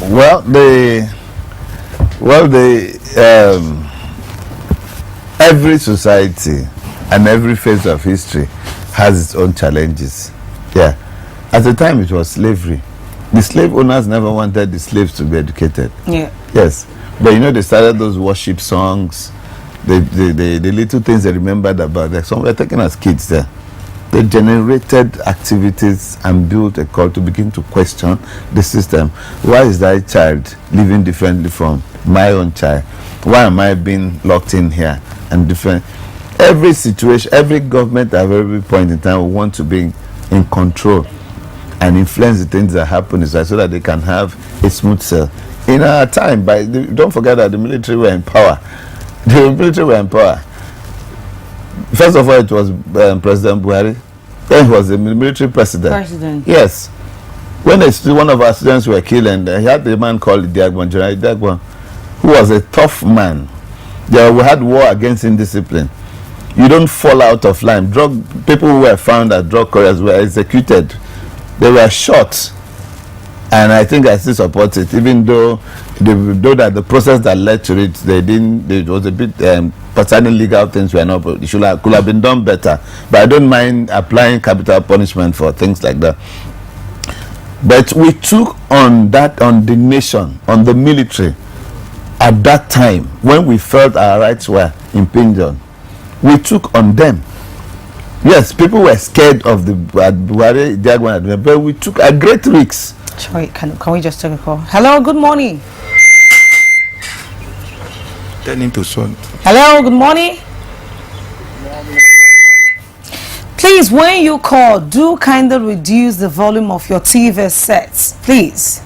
Well, every society and every phase of history has its own challenges. Yeah. At the time, it was slavery. The slave owners never wanted the slaves to be educated. Yeah. Yes. But you know, they started those worship songs, the little things they remembered about them. Some were taken as kids there. They generated activities and built a call to begin to question the system. Why is that child living differently from my own child? Why am I being locked in here and different? Every situation, every government at every point in time will want to be in control and influence the things that happen inside so that they can have a smooth sail. In our time, don't forget that the military were in power. The military were in power. First of all, it was President Buhari. Then he was the military president. Yes. When one of our students were killed, and he had a man called Idiagbon, General Idiagbon, who was a tough man. We had war against indiscipline. You don't fall out of line. People who were found as drug couriers were executed. They were shot. And I think I still support it, even though that the process that led to it, it was a bit concerning legal things could have been done better. But I don't mind applying capital punishment for things like that. But we took on the nation, on the military, at that time when we felt our rights were impinged. We took on them. Yes, people were scared of the Buhari, but we took a great risk. Sorry, can we just take a call? Hello, good morning. Turning to son. Hello, good morning. Please, when you call, do kindly reduce the volume of your TV sets, please.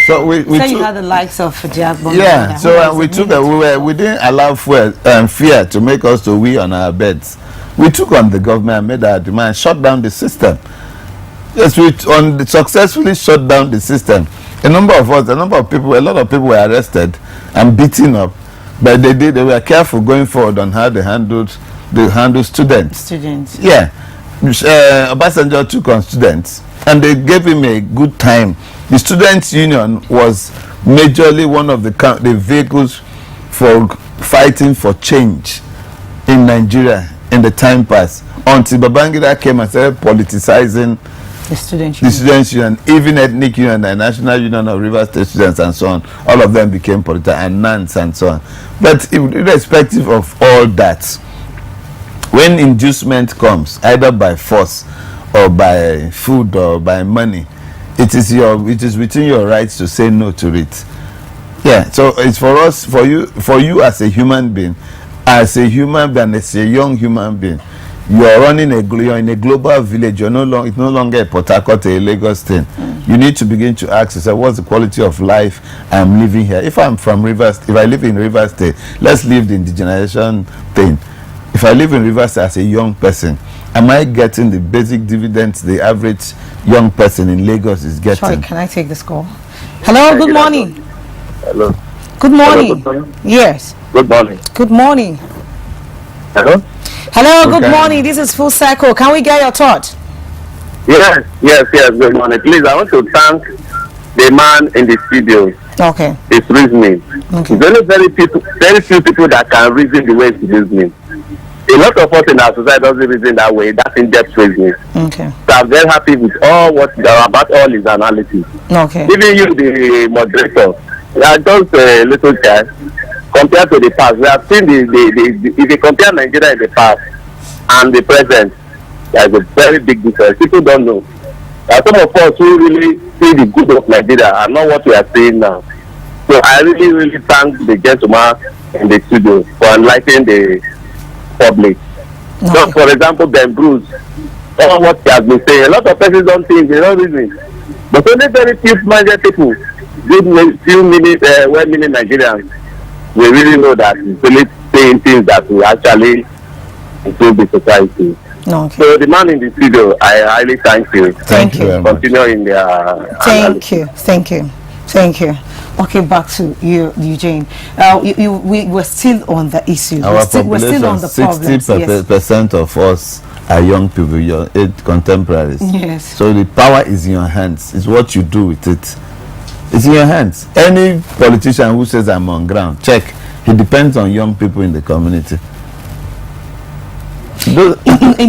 So we you had the likes of Jagbon. Yeah, so we didn't allow fear to make us to we on our beds. We took on the government and made our demand, shut down the system. Yes, we successfully shut down the system. A lot of people were arrested and beaten up, but they were careful going forward on how they handled students. Yeah, Obasanjo took on students, and they gave him a good time. The Students' Union was majorly one of the vehicles for fighting for change in Nigeria in the time past, until Babangida came and started politicizing the Students' Union, even Ethnic Union and National Union of River State Students and so on. All of them became political, and NANS and so on. But irrespective of all that, when inducement comes, either by force or by food or by money, it is within your rights to say no to it. Yeah, so it's for you as a human being, and as a young human being. You're in a global village. It's no longer a Port Harcourt or a Lagos thing. You need to begin to ask yourself, what's the quality of life I'm living here? If I live in Rivers State, let's leave the indigenization thing. If I live in Rivers State as a young person, am I getting the basic dividends the average young person in Lagos is getting? Sorry, can I take this call? Hello, good morning. Hello. Good morning. Hello, good morning. Yes. Good morning. Good morning. Hello. Hello, good morning. This is Full Circle. Can we get your thought? Yes. Good morning. Please, I want to thank the man in the studio. Okay. It's reasoning. Okay. There's very few people that can reason the way it's reasoning. A lot of us in our society doesn't reason that way. That's in-depth reasoning. Okay. So I'm very happy with about all his analysis. Okay. Even you, the moderator, you are just a little child. Compared to the past, we have seen if you compare Nigeria in the past and the present, there is a very big difference. People don't know. There are some of us who really see the good of Nigeria and not what we are seeing now. So I really thank the gentleman in the studio for enlightening the public. Okay. Just for example, Ben Bruce, all what he has been saying, a lot of persons don't think, they don't reason. But only very few-minded people, well-meaning Nigerians, we really know that it's really saying things that will actually improve the society. Okay. So the man in the studio, I highly thank you. Thank you. Continue in the Thank you. Okay, back to you, Eugene. We were still on the issue. Our we're still on the problems. 60% of us are young people, your age contemporaries. Yes. So the power is in your hands. It's what you do with it. It's in your hands. Any politician who says I'm on ground, check. He depends on young people in the community.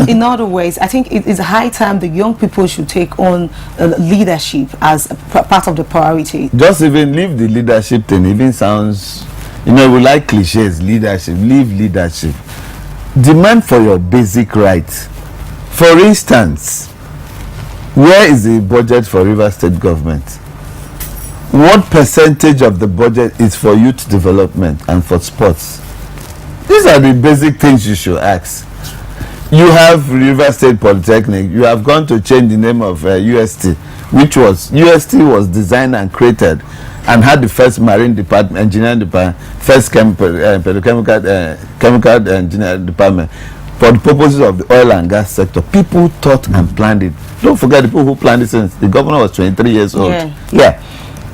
In other ways, I think it is high time the young people should take on leadership as a part of the priority. Just even leave the leadership thing. Even sounds, we like cliches. Leadership, leave leadership. Demand for your basic rights. For instance, where is the budget for Rivers State government? What percentage of the budget is for youth development and for sports? These are the basic things you should ask. You have Rivers State Polytechnic. You have gone to change the name of UST, which was designed and created and had the first marine department, engineering department, first chemical engineering department for the purposes of the oil and gas sector. People thought and planned it. Don't forget the people who planned it since the governor was 23 years old. Yeah.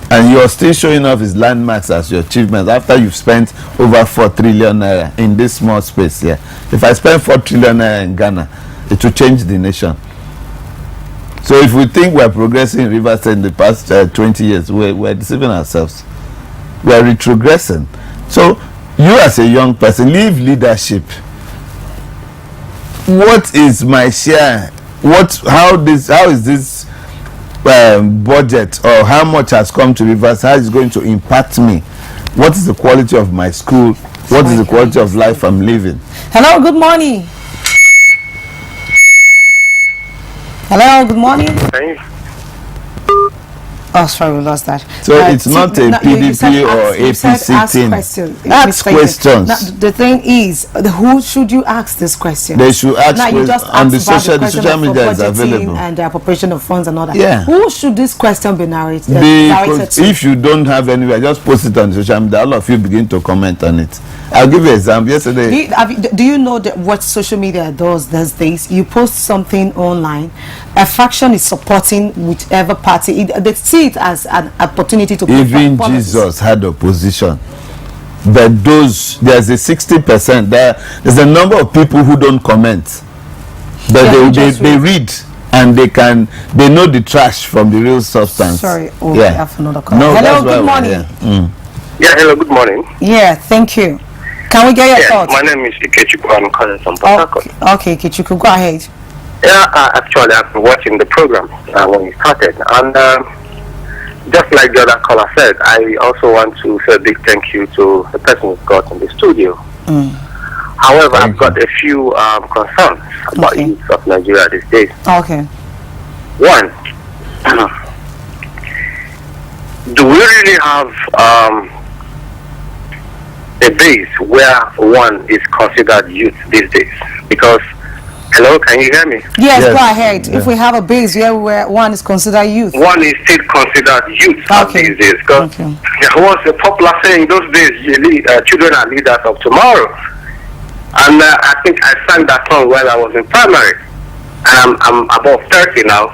And you're still showing off his landmarks as your achievements after you've spent over 4 trillion naira in this small space here. If I spend 4 trillion naira in Ghana, it will change the nation. So if we think we're progressing in Rivers State in the past 20 years, we're deceiving ourselves. We're retrogressing. So you as a young person, leave leadership. What is my share? How is this budget, or how much has come to Rivers? How is it going to impact me? What is the quality of my school? What is the quality of life I'm living? Hello, good morning. Hello, good morning. Oh, sorry, we lost that. So it's not a PDP or APC thing. Ask questions. Now, the thing is, who should you ask this question? They should ask now, you just on the social media is available. And the appropriation of funds and all that. Yeah. Who should this question be narrated to? If you don't have anywhere, just post it on social media. All of you begin to comment on it. I'll give you an example. Yesterday, do you know what social media does these days? You post something online, a faction is supporting whichever party. They see it as an opportunity to. Even Jesus had opposition, but there's a 60% there's a number of people who don't comment, but they read and they know the trash from the real substance. Sorry, I have another call. No, hello, good morning. Yeah, hello, good morning. Yeah, thank you. Can we get your thoughts? My name is Ikechuku. I'm calling from Port Harcourt. Okay, Ikechuku, go ahead. Yeah, actually, I've been watching the program when it started, and just like the other caller said, I also want to say a big thank you to the person who's got in the studio. However, I've got a few concerns about youth of Nigeria these days. Okay. One, do we really have a base where one is considered youth these days? Because, hello, can you hear me? Yes, go ahead. Yeah. If we have a base where one is considered youth. One is still considered youth these days. Because there was a popular saying those days, children are leaders of tomorrow. And I think I sang that song while I was in primary. And I'm above 30 now.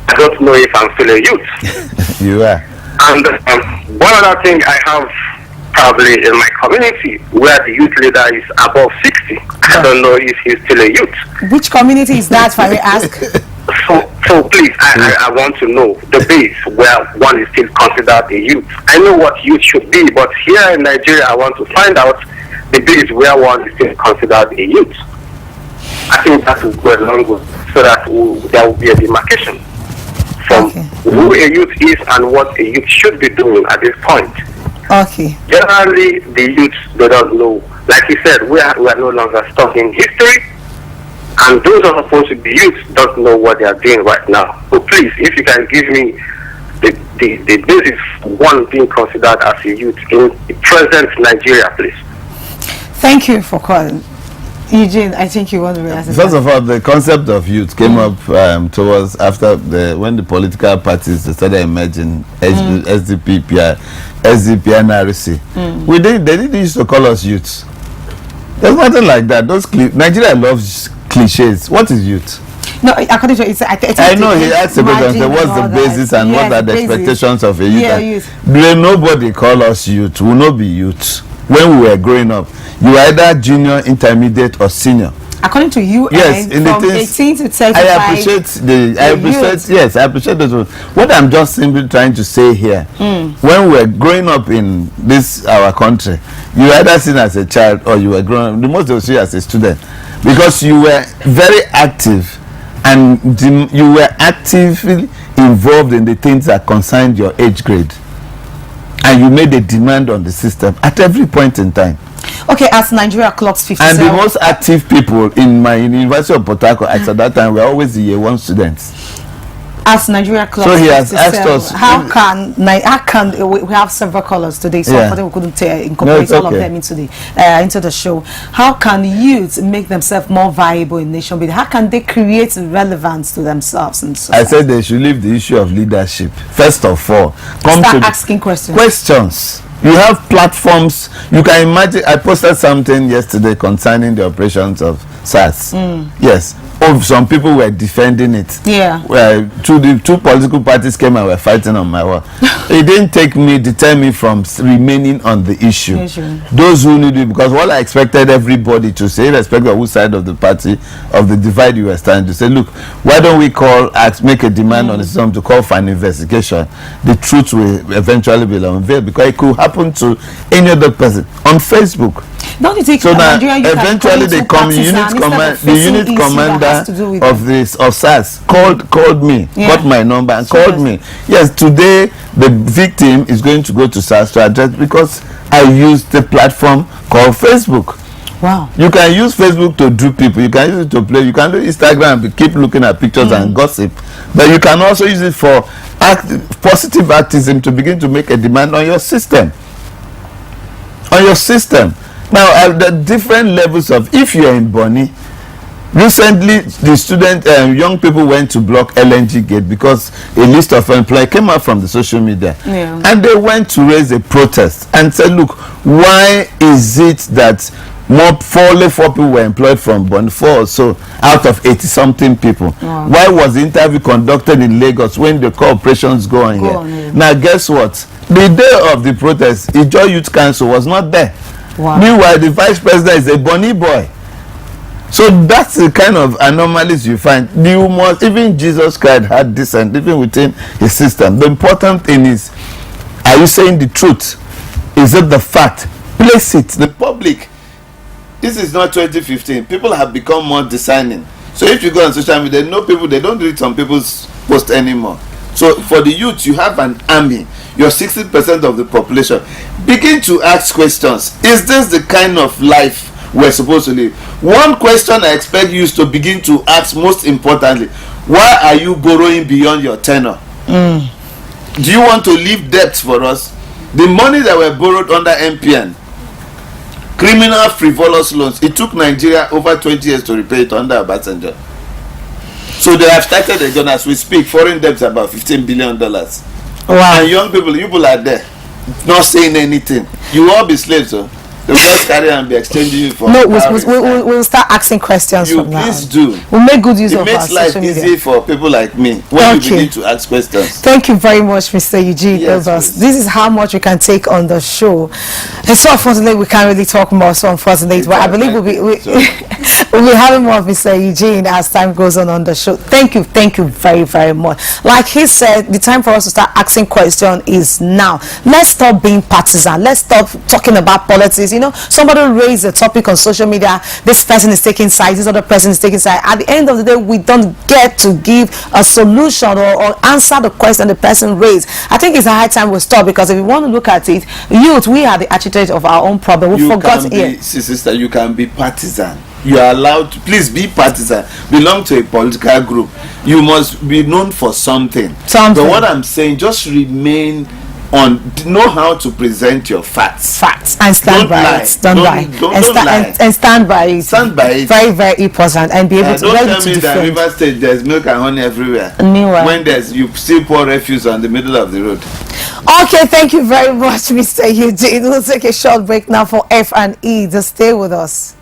I don't know if I'm still a youth. You are. And one other thing I have probably in my community where the youth leader is above 60. I don't know if he's still a youth. Which community is that, if I may ask? So please, I want to know the base where one is still considered a youth. I know what youth should be, but here in Nigeria, I want to find out the base where one is still considered a youth. I think that will go along with, so that there will be a demarcation from who a youth is and what a youth should be doing at this point. Okay. Generally, the youth, they don't know. Like you said, we are no longer stuck in history, and those who are supposed to be youth don't know what they are doing right now. So please, if you can give me the basis for one being considered as a youth in the present Nigeria, please. Thank you for calling. Eugene, I think you want to react. First of all, the concept of youth came up towards after when the political parties started emerging, SDP, NRC. They didn't used to call us youths. There's nothing like that. Nigeria loves cliches. What is youth? No, according to I know he asked the question, what's the basis and what are the expectations of a youth? Yeah, youth. Nobody call us youth. We will not be youth. When we were growing up, you were either junior, intermediate, or senior. according to you, yes, in from the things, 18 to 35. I what I'm just simply trying to say here, when we're growing up in this our country, you were either seen as a child or you were growing up, the most they will see you as a student, because you were very active and you were actively involved in the things that concerned your age grade, and you made a demand on the system at every point in time. Okay, as Nigeria clocks 57. And the most active people in my University of Port Harcourt at that time were always the year one students. As Nigeria clocks, so he has asked us, how can we have several callers today, so I we couldn't incorporate all of them into the show. How can youth make themselves more viable in nation building? How can they create relevance to themselves? And so I said they should leave the issue of leadership. First of all, start asking questions. You have platforms. You can imagine. I posted something yesterday concerning the operations of SARS. Yes. Some people were defending it. Yeah. The two political parties came and were fighting on my wall. It didn't deter me from remaining on the issue. Those who need it, because what I expected everybody to say, irrespective of which side of the party, of the divide you were standing, to say, look, why don't we make a demand on the system to call for an investigation? The truth will eventually be unveiled, because it could happen to any other person on Facebook. Don't you think so now Nigeria, eventually they come, the unit commander of SARS called me, got my number and called me. Yes, today the victim is going to go to SARS to address, because I used the platform called Facebook. Wow. You can use Facebook to do people, you can use it to play, you can do Instagram and keep looking at pictures and gossip, but you can also use it for positive activism, to begin to make a demand on your system. Now, at the different levels of, if you are in Bonny, recently the young people went to block LNG gate because a list of employees came out from the social media, and they went to raise a protest and said, look, why is it that only 4 people were employed from Bonny, 4 or so out of 80 something people? Why was the interview conducted in Lagos when the corporations go on here? Now guess what? The day of the protest, Ijo Youth Council was not there. Meanwhile, the vice president is a Bonny boy. So that's the kind of anomalies you find. Even Jesus Christ had dissent, even within his system. The important thing is, are you saying the truth? Is it the fact? Place it. The public. This is not 2015. People have become more discerning. So if you go on social media, people, they don't read some people's posts anymore. So for the youth, you have an army. You're 60% of the population. Begin to ask questions. Is this the kind of life we're supposed to live? One question I expect you to begin to ask, most importantly, why are you borrowing beyond your tenure? Do you want to leave debts for us? The money that were borrowed under MPN, criminal frivolous loans, it took Nigeria over 20 years to repay it under Obasanjo. So they have started again as we speak. Foreign debts about $15 billion. Wow. And young people are there, not saying anything. You will all be slaves, so they will just carry and be exchanging you for. No, we'll start asking questions from now. Please do. We'll make good use of our social media. It makes life easy for people like me when you begin to ask questions. Thank you very much, Mr. Eugene Abels. This is how much we can take on the show. And so unfortunately, we can't really talk more. So unfortunately, but I believe we'll be having more of Mr. Eugene as time goes on the show. Thank you very, very much. Like he said, the time for us to start asking questions is now. Let's stop being partisan. Let's stop talking about politics. You know, somebody raised a topic on social media. This person is taking sides. This other person is taking sides. At the end of the day, we don't get to give a solution or answer the question the person raised. I think it's a high time we stop, because if you want to look at it, youth, we are the architect of our own problem. We forgot here. Sister, you can be partisan. You are allowed to, please be partisan, belong to a political group. You must be known for something. But what I'm saying, just remain know how to present your facts and stand by it. Don't lie and stand by it. Very, very important, and be able to don't tell me that River State there's milk and honey everywhere. Meanwhile, when you still pour refuse on the middle of the road. Okay, thank you very much, Mr. Eugene. We'll take a short break now for F&E. Just stay with us.